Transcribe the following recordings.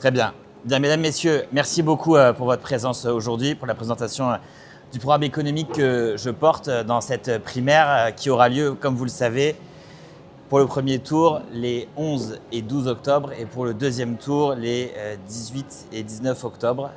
Très bien. Bien, mesdames, messieurs, merci beaucoup pour votre présence aujourd'hui, pour la présentation du programme économique que je porte dans cette primaire qui aura lieu, comme vous le savez, pour le premier tour, les 11 et 12 octobre, et pour le deuxième tour, les 18 et 19 octobre.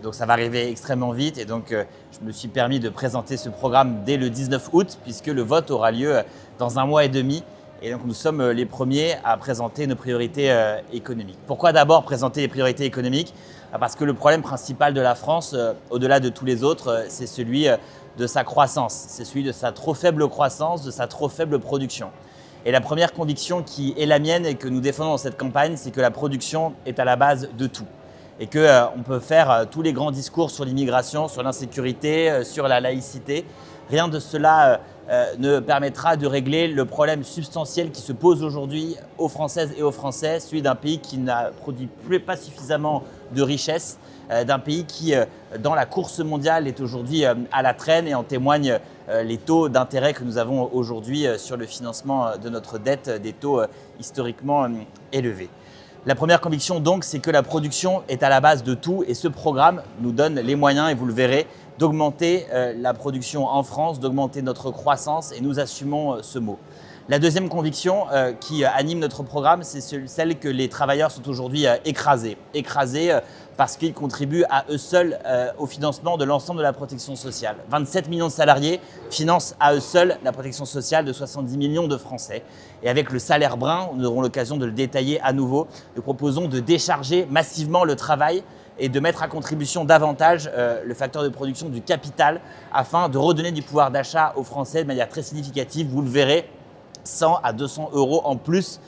Donc ça va arriver extrêmement vite, et donc je me suis permis de présenter ce programme dès le 19 août, puisque le vote aura lieu dans un mois et demi. Et donc nous sommes les premiers à présenter nos priorités économiques. Pourquoi d'abord présenter les priorités économiques ? Parce que le problème principal de la France, au-delà de tous les autres, c'est celui de sa croissance. C'est celui de sa trop faible croissance, de sa trop faible production. Et la première conviction qui est la mienne et que nous défendons dans cette campagne, c'est que la production est à la base de tout. Et qu'on peut faire tous les grands discours sur l'immigration, sur l'insécurité, sur la laïcité. Rien de cela ne permettra de régler le problème substantiel qui se pose aujourd'hui aux Françaises et aux Français, celui d'un pays qui n'a produit pas suffisamment de richesses, d'un pays qui, dans la course mondiale, est aujourd'hui à la traîne, et en témoignent les taux d'intérêt que nous avons aujourd'hui sur le financement de notre dette, des taux historiquement élevés. La première conviction donc, c'est que la production est à la base de tout, et ce programme nous donne les moyens, et vous le verrez, d'augmenter la production en France, d'augmenter notre croissance, et nous assumons ce mot. La deuxième conviction qui anime notre programme, c'est celle que les travailleurs sont aujourd'hui écrasés parce qu'ils contribuent à eux seuls au financement de l'ensemble de la protection sociale. 27 millions de salariés financent à eux seuls la protection sociale de 70 millions de Français. Et avec le salaire brun, nous aurons l'occasion de le détailler à nouveau, nous proposons de décharger massivement le travail et de mettre à contribution davantage le facteur de production du capital afin de redonner du pouvoir d'achat aux Français de manière très significative. Vous le verrez, 100 à 200 euros en plus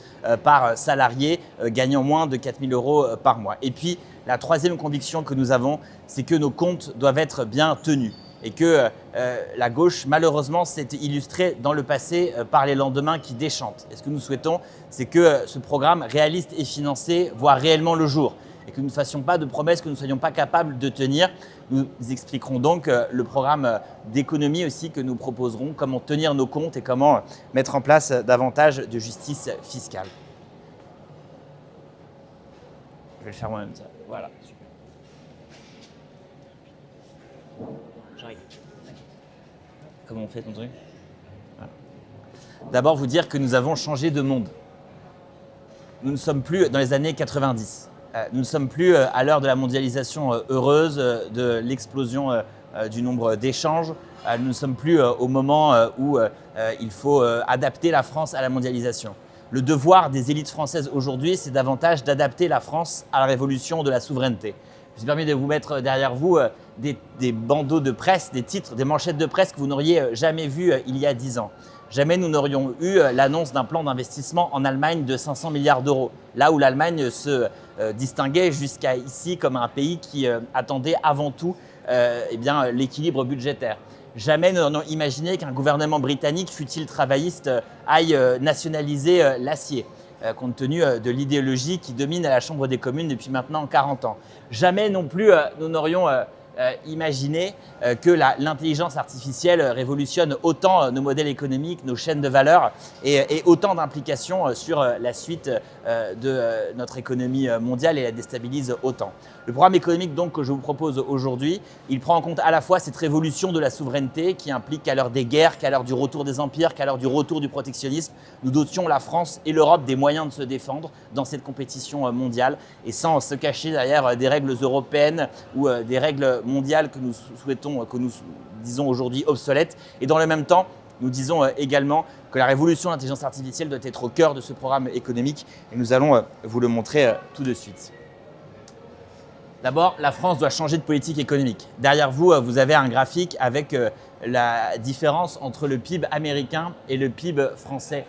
par salarié, gagnant moins de 4 000 euros par mois. Et puis, la troisième conviction que nous avons, c'est que nos comptes doivent être bien tenus, et que la gauche, malheureusement, s'est illustrée dans le passé par les lendemains qui déchantent. Et ce que nous souhaitons, c'est que ce programme réaliste et financé voit réellement le jour, et que nous ne fassions pas de promesses que nous ne soyons pas capables de tenir. Nous expliquerons donc le programme d'économie aussi que nous proposerons, comment tenir nos comptes et comment mettre en place davantage de justice fiscale. Je vais le faire moi-même, ça. Voilà, super. J'arrive. Comment on fait ton truc ? Voilà. D'abord, vous dire que nous avons changé de monde. Nous ne sommes plus dans les années 90. Nous ne sommes plus à l'heure de la mondialisation heureuse, de l'explosion du nombre d'échanges. Nous ne sommes plus au moment où il faut adapter la France à la mondialisation. Le devoir des élites françaises aujourd'hui, c'est davantage d'adapter la France à la révolution de la souveraineté. Je me suis permis de vous mettre derrière vous des bandeaux de presse, des titres, des manchettes de presse que vous n'auriez jamais vues il y a 10 ans. Jamais nous n'aurions eu l'annonce d'un plan d'investissement en Allemagne de 500 milliards d'euros, là où l'Allemagne se distinguait jusqu'à ici comme un pays qui attendait avant tout l'équilibre budgétaire. Jamais nous n'aurions imaginé qu'un gouvernement britannique, fût-il travailliste, aille nationaliser l'acier, compte tenu de l'idéologie qui domine à la Chambre des communes depuis maintenant 40 ans. Jamais non plus nous n'aurions imaginé que l'intelligence artificielle révolutionne autant nos modèles économiques, nos chaînes de valeur et autant d'implications sur la suite de notre économie mondiale et la déstabilise autant. Le programme économique donc que je vous propose aujourd'hui, il prend en compte à la fois cette révolution de la souveraineté qui implique qu'à l'heure des guerres, qu'à l'heure du retour des empires, qu'à l'heure du retour du protectionnisme, nous dotions la France et l'Europe des moyens de se défendre dans cette compétition mondiale, et sans se cacher derrière des règles européennes ou des règles mondiales que nous souhaitons, que nous disons aujourd'hui obsolètes. Et dans le même temps, nous disons également que la révolution de l'intelligence artificielle doit être au cœur de ce programme économique, et nous allons vous le montrer tout de suite. D'abord, la France doit changer de politique économique. Derrière vous, vous avez un graphique avec la différence entre le PIB américain et le PIB français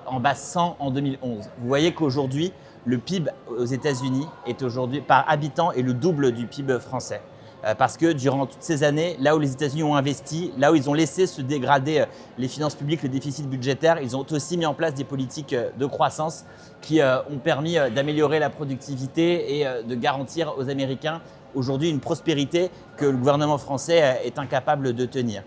en base 100 en 2011. Vous voyez qu'aujourd'hui, le PIB aux États-Unis est aujourd'hui par habitant est le double du PIB français. Parce que durant toutes ces années, là où les États-Unis ont investi, là où ils ont laissé se dégrader les finances publiques, le déficit budgétaire, ils ont aussi mis en place des politiques de croissance qui ont permis d'améliorer la productivité et de garantir aux Américains aujourd'hui une prospérité que le gouvernement français est incapable de tenir.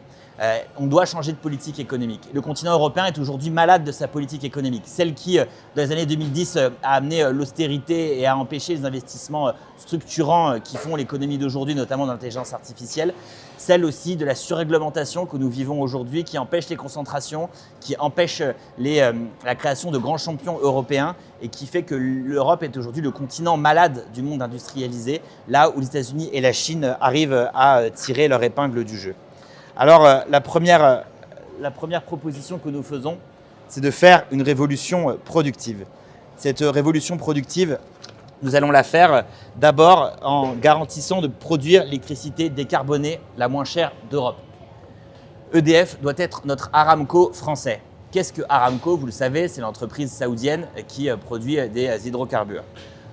On doit changer de politique économique. Le continent européen est aujourd'hui malade de sa politique économique. Celle qui, dans les années 2010, a amené l'austérité et a empêché les investissements structurants qui font l'économie d'aujourd'hui, notamment dans l'intelligence artificielle. Celle aussi de la surréglementation que nous vivons aujourd'hui, qui empêche les concentrations, qui empêche la création de grands champions européens et qui fait que l'Europe est aujourd'hui le continent malade du monde industrialisé, là où les États-Unis et la Chine arrivent à tirer leur épingle du jeu. Alors, la première proposition que nous faisons, c'est de faire une révolution productive. Cette révolution productive, nous allons la faire d'abord en garantissant de produire l'électricité décarbonée la moins chère d'Europe. EDF doit être notre Aramco français. Qu'est-ce que Aramco? Vous le savez, c'est l'entreprise saoudienne qui produit des hydrocarbures.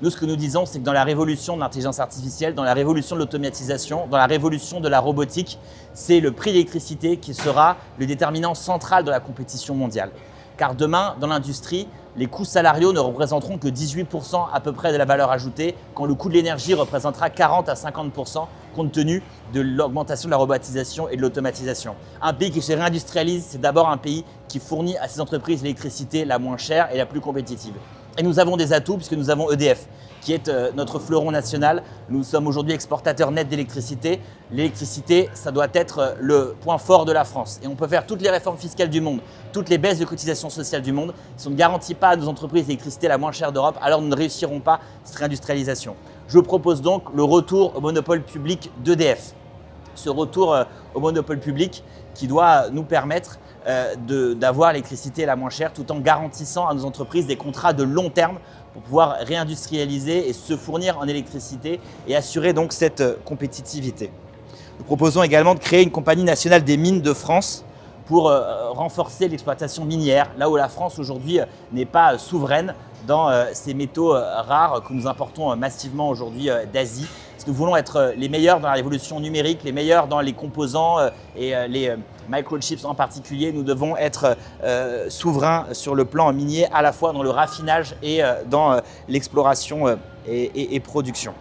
Nous, ce que nous disons, c'est que dans la révolution de l'intelligence artificielle, dans la révolution de l'automatisation, dans la révolution de la robotique, c'est le prix de l'électricité qui sera le déterminant central de la compétition mondiale. Car demain, dans l'industrie, les coûts salariaux ne représenteront que 18% à peu près de la valeur ajoutée, quand le coût de l'énergie représentera 40 à 50% compte tenu de l'augmentation de la robotisation et de l'automatisation. Un pays qui se réindustrialise, c'est d'abord un pays qui fournit à ses entreprises l'électricité la moins chère et la plus compétitive. Et nous avons des atouts puisque nous avons EDF, qui est notre fleuron national. Nous sommes aujourd'hui exportateurs nets d'électricité. L'électricité, ça doit être le point fort de la France. Et on peut faire toutes les réformes fiscales du monde, toutes les baisses de cotisations sociales du monde. Si on ne garantit pas à nos entreprises l'électricité la moins chère d'Europe, alors nous ne réussirons pas cette réindustrialisation. Je propose donc le retour au monopole public d'EDF. Ce retour au monopole public qui doit nous permettre d'avoir l'électricité la moins chère tout en garantissant à nos entreprises des contrats de long terme pour pouvoir réindustrialiser et se fournir en électricité et assurer donc cette compétitivité. Nous proposons également de créer une compagnie nationale des mines de France pour renforcer l'exploitation minière, là où la France aujourd'hui n'est pas souveraine dans ces métaux rares que nous importons massivement aujourd'hui d'Asie. Si nous voulons être les meilleurs dans la révolution numérique, les meilleurs dans les composants et les microchips en particulier, nous devons être souverains sur le plan minier, à la fois dans le raffinage et dans l'exploration et production.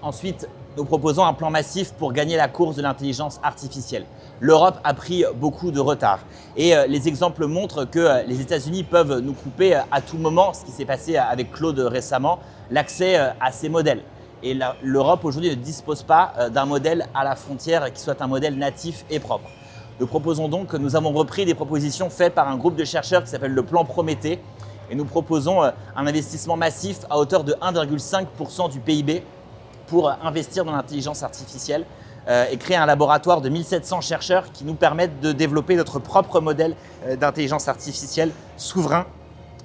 Ensuite, nous proposons un plan massif pour gagner la course de l'intelligence artificielle. L'Europe a pris beaucoup de retard et les exemples montrent que les États-Unis peuvent nous couper à tout moment, ce qui s'est passé avec Claude récemment, l'accès à ces modèles. Et l'Europe aujourd'hui ne dispose pas d'un modèle à la frontière qui soit un modèle natif et propre. Nous proposons donc que nous avons repris des propositions faites par un groupe de chercheurs qui s'appelle le plan Prométhée et nous proposons un investissement massif à hauteur de 1,5% du PIB pour investir dans l'intelligence artificielle et créer un laboratoire de 1700 chercheurs qui nous permettent de développer notre propre modèle d'intelligence artificielle souverain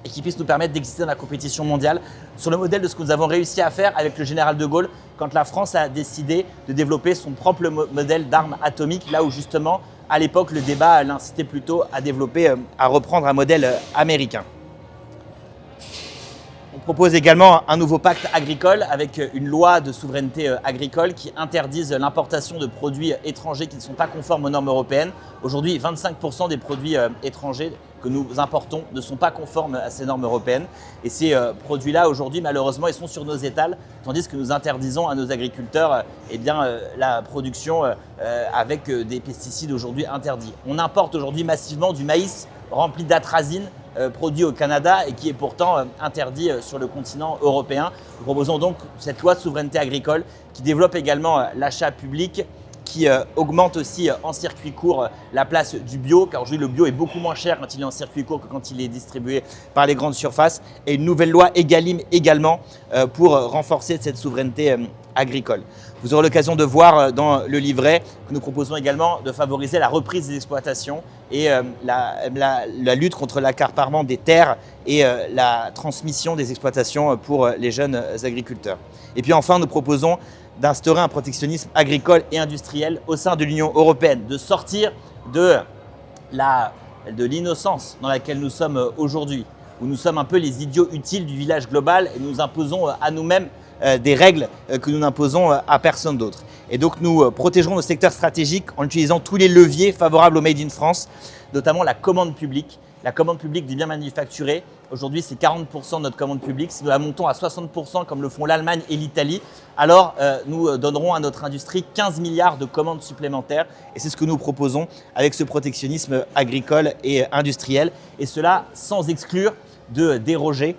et qui puisse nous permettre d'exister dans la compétition mondiale sur le modèle de ce que nous avons réussi à faire avec le général de Gaulle quand la France a décidé de développer son propre modèle d'armes atomiques, là où justement à l'époque le débat l'incitait plutôt à reprendre un modèle américain. On propose également un nouveau pacte agricole avec une loi de souveraineté agricole qui interdise l'importation de produits étrangers qui ne sont pas conformes aux normes européennes. Aujourd'hui, 25% des produits étrangers que nous importons ne sont pas conformes à ces normes européennes. Et ces produits-là, aujourd'hui, malheureusement, ils sont sur nos étals, tandis que nous interdisons à nos agriculteurs la production avec des pesticides aujourd'hui interdits. On importe aujourd'hui massivement du maïs rempli d'atrazine, produit au Canada et qui est pourtant interdit sur le continent européen. Nous proposons donc cette loi de souveraineté agricole qui développe également l'achat public, qui augmente aussi en circuit court la place du bio, car aujourd'hui le bio est beaucoup moins cher quand il est en circuit court que quand il est distribué par les grandes surfaces, et une nouvelle loi Egalim également pour renforcer cette souveraineté agricole. Vous aurez l'occasion de voir dans le livret que nous proposons également de favoriser la reprise des exploitations et la lutte contre l'accaparement des terres et la transmission des exploitations pour les jeunes agriculteurs. Et puis enfin, nous proposons d'instaurer un protectionnisme agricole et industriel au sein de l'Union européenne, de sortir de l'innocence dans laquelle nous sommes aujourd'hui, où nous sommes un peu les idiots utiles du village global et nous imposons à nous-mêmes des règles que nous n'imposons à personne d'autre. Et donc nous protégerons nos secteurs stratégiques en utilisant tous les leviers favorables au Made in France, notamment la commande publique La commande publique des biens manufacturés, aujourd'hui c'est 40% de notre commande publique. Si nous la montons à 60% comme le font l'Allemagne et l'Italie, alors nous donnerons à notre industrie 15 milliards de commandes supplémentaires. Et c'est ce que nous proposons avec ce protectionnisme agricole et industriel. Et cela sans exclure de déroger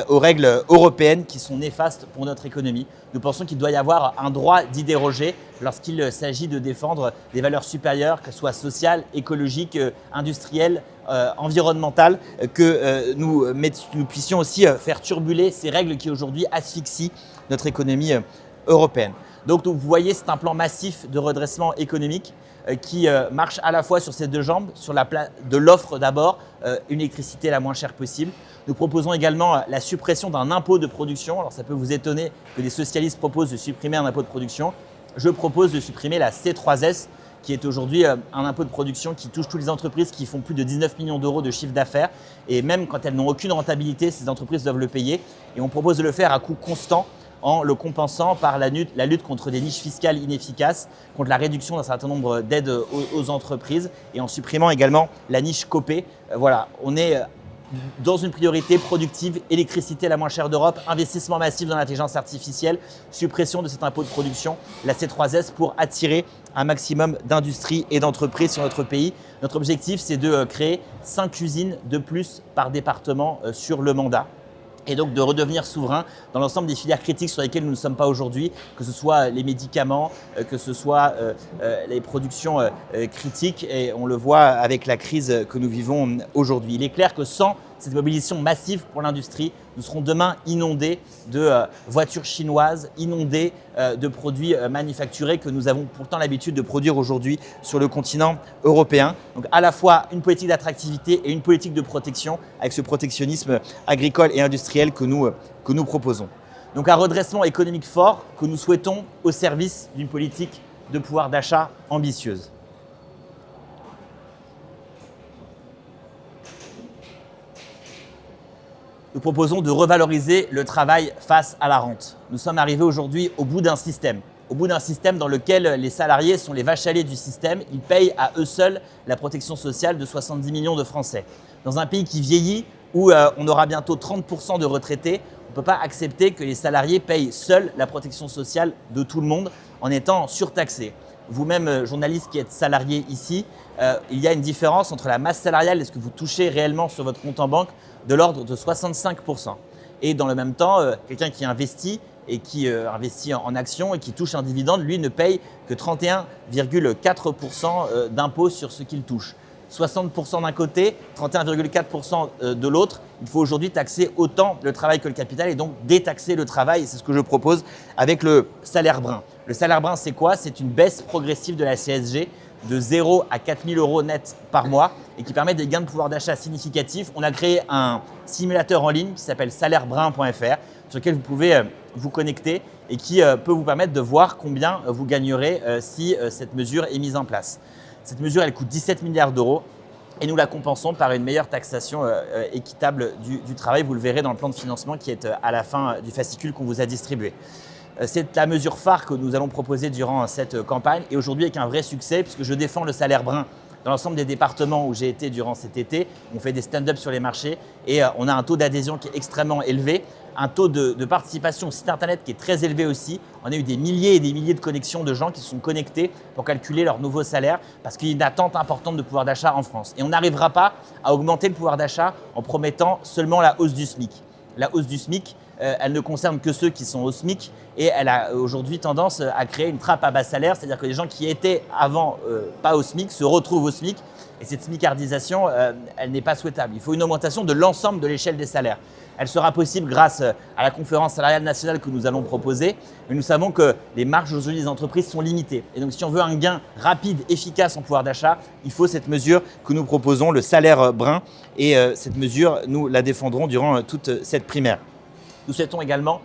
aux règles européennes qui sont néfastes pour notre économie. Nous pensons qu'il doit y avoir un droit d'y déroger lorsqu'il s'agit de défendre des valeurs supérieures, que ce soit sociales, écologiques, industrielles, environnementales, que nous puissions aussi faire turbuler ces règles qui aujourd'hui asphyxient notre économie européenne. Donc vous voyez, c'est un plan massif de redressement économique qui marche à la fois sur ces deux jambes, sur de l'offre d'abord, une électricité la moins chère possible. Nous proposons également la suppression d'un impôt de production. Alors ça peut vous étonner que des socialistes proposent de supprimer un impôt de production. Je propose de supprimer la C3S, qui est aujourd'hui un impôt de production qui touche toutes les entreprises qui font plus de 19 millions d'euros de chiffre d'affaires. Et même quand elles n'ont aucune rentabilité, ces entreprises doivent le payer. Et on propose de le faire à coût constant, en le compensant par la lutte contre des niches fiscales inefficaces, contre la réduction d'un certain nombre d'aides aux entreprises et en supprimant également la niche Copé. Voilà, on est dans une priorité productive, électricité la moins chère d'Europe, investissement massif dans l'intelligence artificielle, suppression de cet impôt de production, la C3S pour attirer un maximum d'industries et d'entreprises sur notre pays. Notre objectif, c'est de créer 5 usines de plus par département sur le mandat. Et donc de redevenir souverain dans l'ensemble des filières critiques sur lesquelles nous ne sommes pas aujourd'hui, que ce soit les médicaments, que ce soit les productions critiques, et on le voit avec la crise que nous vivons aujourd'hui. Il est clair que sans cette mobilisation massive pour l'industrie, nous serons demain inondés de voitures chinoises, inondés de produits manufacturés que nous avons pourtant l'habitude de produire aujourd'hui sur le continent européen. Donc à la fois une politique d'attractivité et une politique de protection avec ce protectionnisme agricole et industriel que nous proposons. Donc un redressement économique fort que nous souhaitons au service d'une politique de pouvoir d'achat ambitieuse. Nous proposons de revaloriser le travail face à la rente. Nous sommes arrivés aujourd'hui au bout d'un système dans lequel les salariés sont les vaches à lait du système. Ils payent à eux seuls la protection sociale de 70 millions de Français. Dans un pays qui vieillit, où on aura bientôt 30% de retraités, on ne peut pas accepter que les salariés payent seuls la protection sociale de tout le monde en étant surtaxés. Vous-même, journaliste qui êtes salarié ici, il y a une différence entre la masse salariale et ce que vous touchez réellement sur votre compte en banque de l'ordre de 65%. Et dans le même temps, quelqu'un qui investit et qui investit en actions et qui touche un dividende, lui ne paye que 31,4% d'impôt sur ce qu'il touche. 60% d'un côté, 31,4% de l'autre. Il faut aujourd'hui taxer autant le travail que le capital et donc détaxer le travail. Et c'est ce que je propose avec le salaire brun. Le salaire brun, c'est quoi? C'est une baisse progressive de la CSG de 0 à 4 000 euros net par mois et qui permet des gains de pouvoir d'achat significatifs. On a créé un simulateur en ligne qui s'appelle salairebrun.fr sur lequel vous pouvez vous connecter et qui peut vous permettre de voir combien vous gagnerez si cette mesure est mise en place. Cette mesure, elle coûte 17 milliards d'euros et nous la compensons par une meilleure taxation équitable du travail. Vous le verrez dans le plan de financement qui est à la fin du fascicule qu'on vous a distribué. C'est la mesure phare que nous allons proposer durant cette campagne et aujourd'hui avec un vrai succès puisque je défends le salaire brun dans l'ensemble des départements où j'ai été durant cet été. On fait des stand-up sur les marchés et on a un taux d'adhésion qui est extrêmement élevé, un taux de participation au site internet qui est très élevé aussi. On a eu des milliers et des milliers de connexions de gens qui se sont connectés pour calculer leur nouveau salaire parce qu'il y a une attente importante de pouvoir d'achat en France. Et on n'arrivera pas à augmenter le pouvoir d'achat en promettant seulement la hausse du SMIC. La hausse du SMIC, elle ne concerne que ceux qui sont au SMIC et elle a aujourd'hui tendance à créer une trappe à bas salaire, c'est-à-dire que les gens qui étaient avant pas au SMIC se retrouvent au SMIC et cette smicardisation, elle n'est pas souhaitable. Il faut une augmentation de l'ensemble de l'échelle des salaires. Elle sera possible grâce à la conférence salariale nationale que nous allons proposer, mais nous savons que les marges aujourd'hui des entreprises sont limitées. Et donc si on veut un gain rapide, efficace en pouvoir d'achat, il faut cette mesure que nous proposons, le salaire brun, et cette mesure, nous la défendrons durant toute cette primaire. Nous souhaitons également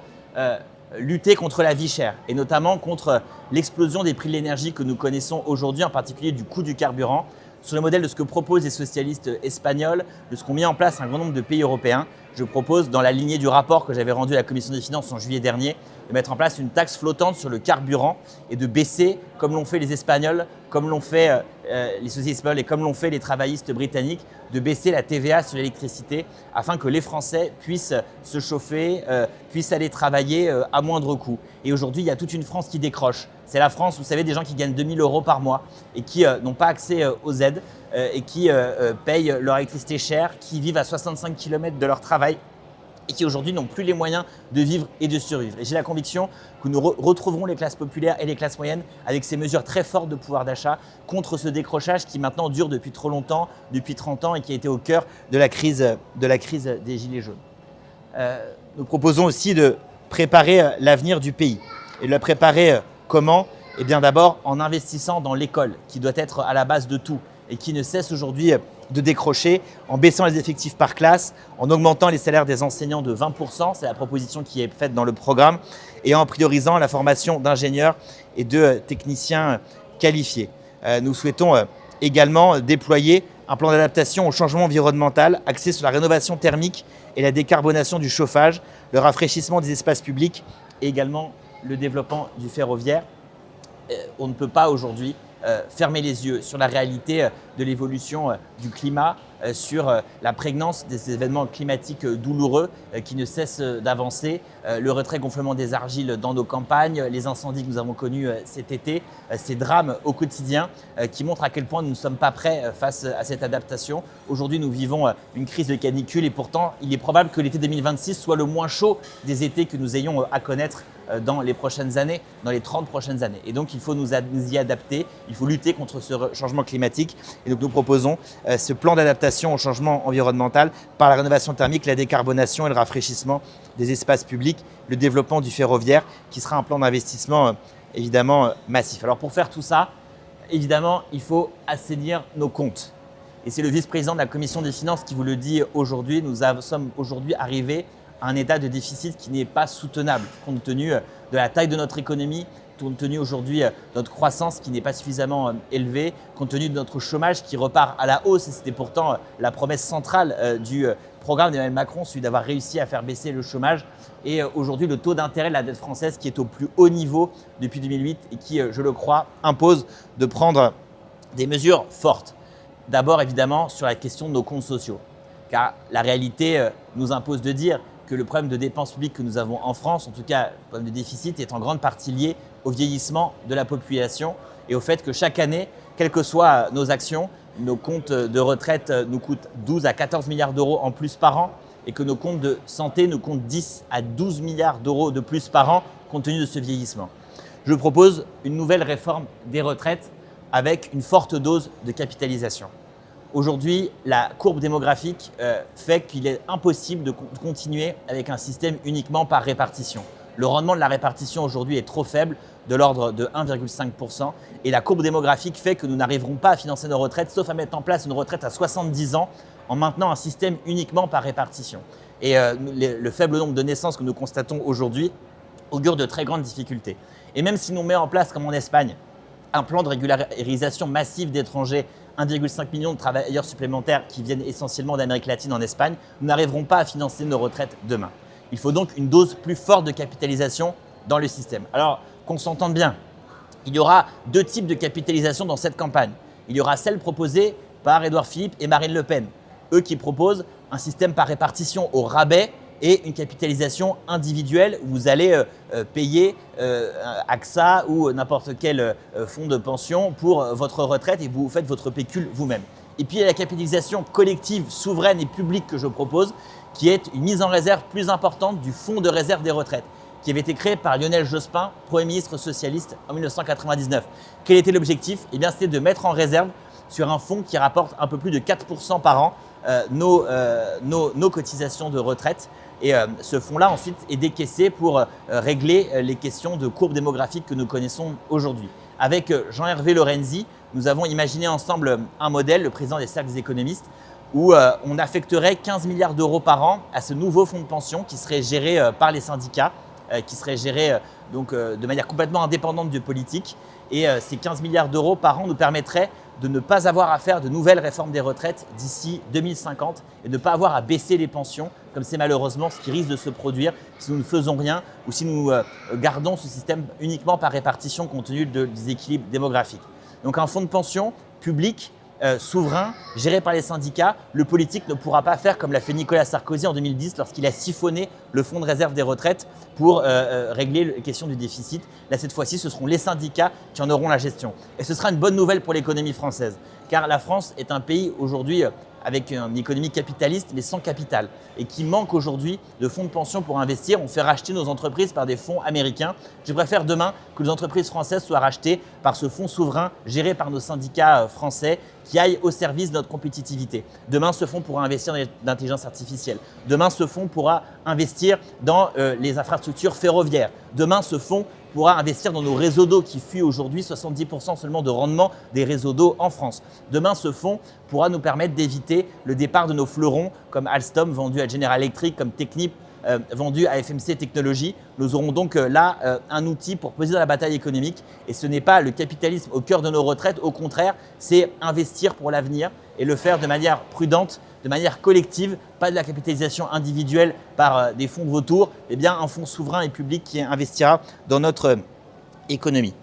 lutter contre la vie chère et notamment contre l'explosion des prix de l'énergie que nous connaissons aujourd'hui, en particulier du coût du carburant. Sur le modèle de ce que proposent les socialistes espagnols, de ce qu'ont mis en place un grand nombre de pays européens, je propose, dans la lignée du rapport que j'avais rendu à la Commission des finances en juillet dernier, de mettre en place une taxe flottante sur le carburant et de baisser, comme l'ont fait les Espagnols, comme l'ont fait les sociétés espagnoles et comme l'ont fait les travaillistes britanniques, de baisser la TVA sur l'électricité afin que les Français puissent se chauffer, puissent aller travailler à moindre coût. Et aujourd'hui, il y a toute une France qui décroche. C'est la France, vous savez, des gens qui gagnent 2 000 € par mois et qui n'ont pas accès aux aides et qui payent leur électricité chère, qui vivent à 65 km de leur travail et qui aujourd'hui n'ont plus les moyens de vivre et de survivre. Et j'ai la conviction que nous retrouverons les classes populaires et les classes moyennes avec ces mesures très fortes de pouvoir d'achat contre ce décrochage qui maintenant dure depuis trop longtemps, depuis 30 ans et qui a été au cœur de la crise des Gilets jaunes. Nous proposons aussi de préparer l'avenir du pays. Et de le préparer comment ? Eh bien d'abord en investissant dans l'école qui doit être à la base de tout et qui ne cesse aujourd'hui de décrocher, en baissant les effectifs par classe, en augmentant les salaires des enseignants de 20%, c'est la proposition qui est faite dans le programme, et en priorisant la formation d'ingénieurs et de techniciens qualifiés. Nous souhaitons également déployer un plan d'adaptation au changement environnemental axé sur la rénovation thermique et la décarbonation du chauffage, le rafraîchissement des espaces publics et également le développement du ferroviaire. On ne peut pas aujourd'hui fermer les yeux sur la réalité de l'évolution du climat, sur la prégnance des événements climatiques douloureux qui ne cessent d'avancer, le retrait-gonflement des argiles dans nos campagnes, les incendies que nous avons connus cet été, ces drames au quotidien qui montrent à quel point nous ne sommes pas prêts face à cette adaptation. Aujourd'hui, nous vivons une crise de canicule et pourtant, il est probable que l'été 2026 soit le moins chaud des étés que nous ayons à connaître dans les prochaines années, dans les 30 prochaines années. Et donc, il faut nous y adapter, il faut lutter contre ce changement climatique. Et donc, nous proposons ce plan d'adaptation au changement environnemental par la rénovation thermique, la décarbonation et le rafraîchissement des espaces publics, le développement du ferroviaire, qui sera un plan d'investissement évidemment massif. Alors, pour faire tout ça, évidemment, il faut assainir nos comptes. Et c'est le vice-président de la Commission des finances qui vous le dit aujourd'hui. Nous sommes aujourd'hui arrivés à un état de déficit qui n'est pas soutenable compte tenu de la taille de notre économie, compte tenu aujourd'hui de notre croissance qui n'est pas suffisamment élevée, compte tenu de notre chômage qui repart à la hausse. Et c'était pourtant la promesse centrale du programme d'Emmanuel Macron, celui d'avoir réussi à faire baisser le chômage. Et aujourd'hui, le taux d'intérêt de la dette française qui est au plus haut niveau depuis 2008 et qui, je le crois, impose de prendre des mesures fortes. D'abord, évidemment, sur la question de nos comptes sociaux. Car la réalité nous impose de dire que le problème de dépenses publiques que nous avons en France, en tout cas le problème de déficit, est en grande partie lié au vieillissement de la population et au fait que chaque année, quelles que soient nos actions, nos comptes de retraite nous coûtent 12 à 14 milliards d'euros en plus par an et que nos comptes de santé nous coûtent 10 à 12 milliards d'euros de plus par an compte tenu de ce vieillissement. Je propose une nouvelle réforme des retraites avec une forte dose de capitalisation. Aujourd'hui, la courbe démographique fait qu'il est impossible de continuer avec un système uniquement par répartition. Le rendement de la répartition aujourd'hui est trop faible, de l'ordre de 1,5%. Et la courbe démographique fait que nous n'arriverons pas à financer nos retraites, sauf à mettre en place une retraite à 70 ans en maintenant un système uniquement par répartition. Et le faible nombre de naissances que nous constatons aujourd'hui augure de très grandes difficultés. Et même si nous mettons en place, comme en Espagne, un plan de régularisation massive d'étrangers, 1,5 million de travailleurs supplémentaires qui viennent essentiellement d'Amérique latine en Espagne, nous n'arriverons pas à financer nos retraites demain. Il faut donc une dose plus forte de capitalisation dans le système. Alors, qu'on s'entende bien, il y aura deux types de capitalisation dans cette campagne. Il y aura celle proposée par Édouard Philippe et Marine Le Pen, eux qui proposent un système par répartition au rabais et une capitalisation individuelle où vous allez payer AXA ou n'importe quel fonds de pension pour votre retraite et vous faites votre pécule vous-même. Et puis il y a la capitalisation collective, souveraine et publique que je propose, qui est une mise en réserve plus importante du fonds de réserve des retraites, qui avait été créé par Lionel Jospin, Premier ministre socialiste en 1999. Quel était l'objectif ? Eh bien, c'était de mettre en réserve sur un fonds qui rapporte un peu plus de 4% par an nos cotisations de retraite. Et ce fonds-là, ensuite, est décaissé pour régler les questions de courbe démographique que nous connaissons aujourd'hui. Avec Jean-Hervé Lorenzi, nous avons imaginé ensemble un modèle, le président des cercles économistes, où on affecterait 15 milliards d'euros par an à ce nouveau fonds de pension qui serait géré par les syndicats, qui serait géré de manière complètement indépendante du politique. Et ces 15 milliards d'euros par an nous permettraient de ne pas avoir à faire de nouvelles réformes des retraites d'ici 2050 et de ne pas avoir à baisser les pensions, comme c'est malheureusement ce qui risque de se produire si nous ne faisons rien ou si nous gardons ce système uniquement par répartition compte tenu de déséquilibres démographiques. Donc un fonds de pension public, souverain, géré par les syndicats, le politique ne pourra pas faire comme l'a fait Nicolas Sarkozy en 2010 lorsqu'il a siphonné le fonds de réserve des retraites pour régler la question du déficit. Là, cette fois-ci, ce seront les syndicats qui en auront la gestion. Et ce sera une bonne nouvelle pour l'économie française, car la France est un pays aujourd'hui avec une économie capitaliste mais sans capital et qui manque aujourd'hui de fonds de pension pour investir. On fait racheter nos entreprises par des fonds américains. Je préfère demain que les entreprises françaises soient rachetées par ce fonds souverain géré par nos syndicats français qui aille au service de notre compétitivité. Demain, ce fonds pourra investir dans l'intelligence artificielle. Demain, ce fonds pourra investir dans les infrastructures ferroviaires. Demain, ce fonds pourra investir dans nos réseaux d'eau qui fuient aujourd'hui 70% seulement de rendement des réseaux d'eau en France. Demain, ce fonds pourra nous permettre d'éviter le départ de nos fleurons comme Alstom vendu à General Electric, comme Technip vendu à FMC Technologies. Nous aurons donc là un outil pour peser dans la bataille économique et ce n'est pas le capitalisme au cœur de nos retraites, au contraire, c'est investir pour l'avenir et le faire de manière prudente, de manière collective, pas de la capitalisation individuelle par des fonds vautours, mais bien un fonds souverain et public qui investira dans notre économie.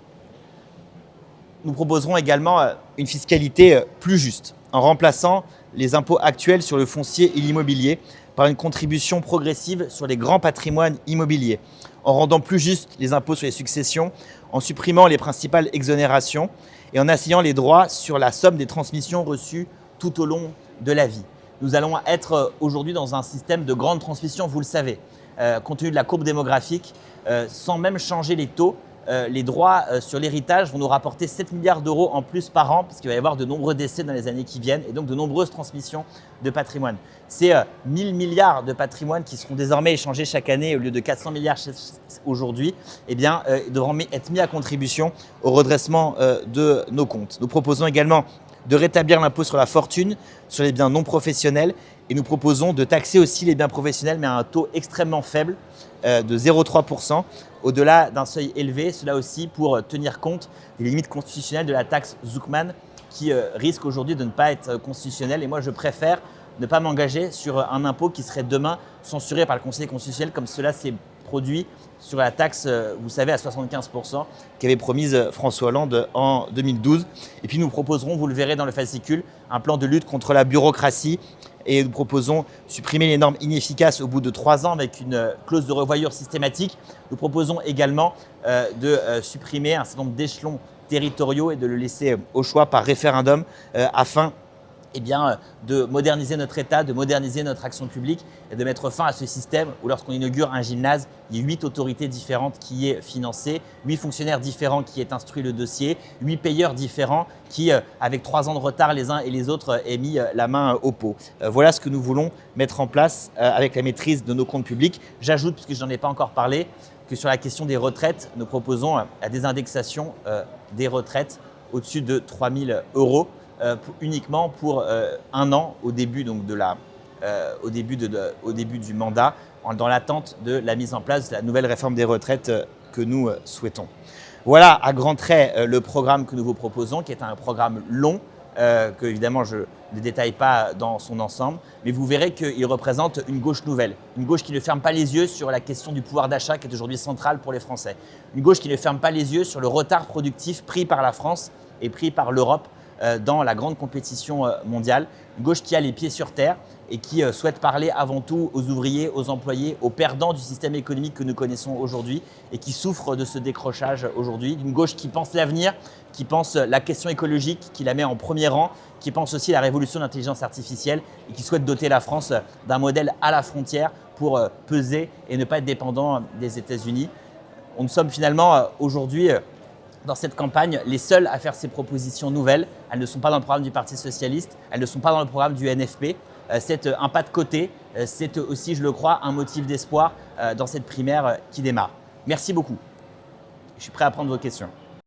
Nous proposerons également une fiscalité plus juste en remplaçant les impôts actuels sur le foncier et l'immobilier par une contribution progressive sur les grands patrimoines immobiliers, en rendant plus justes les impôts sur les successions, en supprimant les principales exonérations et en assignant les droits sur la somme des transmissions reçues tout au long de la vie. Nous allons être aujourd'hui dans un système de grande transmission, vous le savez, compte tenu de la courbe démographique, sans même changer les taux. Les droits sur l'héritage vont nous rapporter 7 milliards d'euros en plus par an parce qu'il va y avoir de nombreux décès dans les années qui viennent et donc de nombreuses transmissions de patrimoine. C'est 1000 milliards de patrimoine qui seront désormais échangés chaque année au lieu de 400 milliards aujourd'hui, devront être mis à contribution au redressement de nos comptes. Nous proposons également de rétablir l'impôt sur la fortune, sur les biens non professionnels et nous proposons de taxer aussi les biens professionnels mais à un taux extrêmement faible de 0,3%. Au-delà d'un seuil élevé, cela aussi pour tenir compte des limites constitutionnelles de la taxe Zuckman qui risque aujourd'hui de ne pas être constitutionnelle. Et moi, je préfère ne pas m'engager sur un impôt qui serait demain censuré par le Conseil constitutionnel comme cela s'est produit sur la taxe, vous savez, à 75% qu'avait promise François Hollande en 2012. Et puis nous proposerons, vous le verrez dans le fascicule, un plan de lutte contre la bureaucratie et nous proposons supprimer les normes inefficaces au bout de 3 ans avec une clause de revoyure systématique. Nous proposons également de supprimer un certain nombre d'échelons territoriaux et de le laisser au choix par référendum afin de moderniser notre État, de moderniser notre action publique et de mettre fin à ce système où lorsqu'on inaugure un gymnase, il y a 8 autorités différentes qui y est financé, 8 fonctionnaires différents qui aient instruit le dossier, 8 payeurs différents qui, avec 3 ans de retard les uns et les autres, aient mis la main au pot. Voilà ce que nous voulons mettre en place avec la maîtrise de nos comptes publics. J'ajoute, puisque je n'en ai pas encore parlé, que sur la question des retraites, nous proposons la désindexation des retraites au-dessus de 3 000 euros. Uniquement pour 1 an au début, donc au début du mandat, dans l'attente de la mise en place de la nouvelle réforme des retraites que nous souhaitons. Voilà à grands traits le programme que nous vous proposons, qui est un programme long, que évidemment je ne détaille pas dans son ensemble, mais vous verrez qu'il représente une gauche nouvelle, une gauche qui ne ferme pas les yeux sur la question du pouvoir d'achat qui est aujourd'hui centrale pour les Français, une gauche qui ne ferme pas les yeux sur le retard productif pris par la France et pris par l'Europe dans la grande compétition mondiale, une gauche qui a les pieds sur terre et qui souhaite parler avant tout aux ouvriers, aux employés, aux perdants du système économique que nous connaissons aujourd'hui et qui souffre de ce décrochage aujourd'hui, une gauche qui pense l'avenir, qui pense la question écologique, qui la met en premier rang, qui pense aussi la révolution de l'intelligence artificielle et qui souhaite doter la France d'un modèle à la frontière pour peser et ne pas être dépendant des États-Unis. Nous sommes finalement aujourd'hui dans cette campagne, les seuls à faire ces propositions nouvelles. Elles ne sont pas dans le programme du Parti socialiste, elles ne sont pas dans le programme du NFP. C'est un pas de côté, c'est aussi, je le crois, un motif d'espoir dans cette primaire qui démarre. Merci beaucoup. Je suis prêt à prendre vos questions.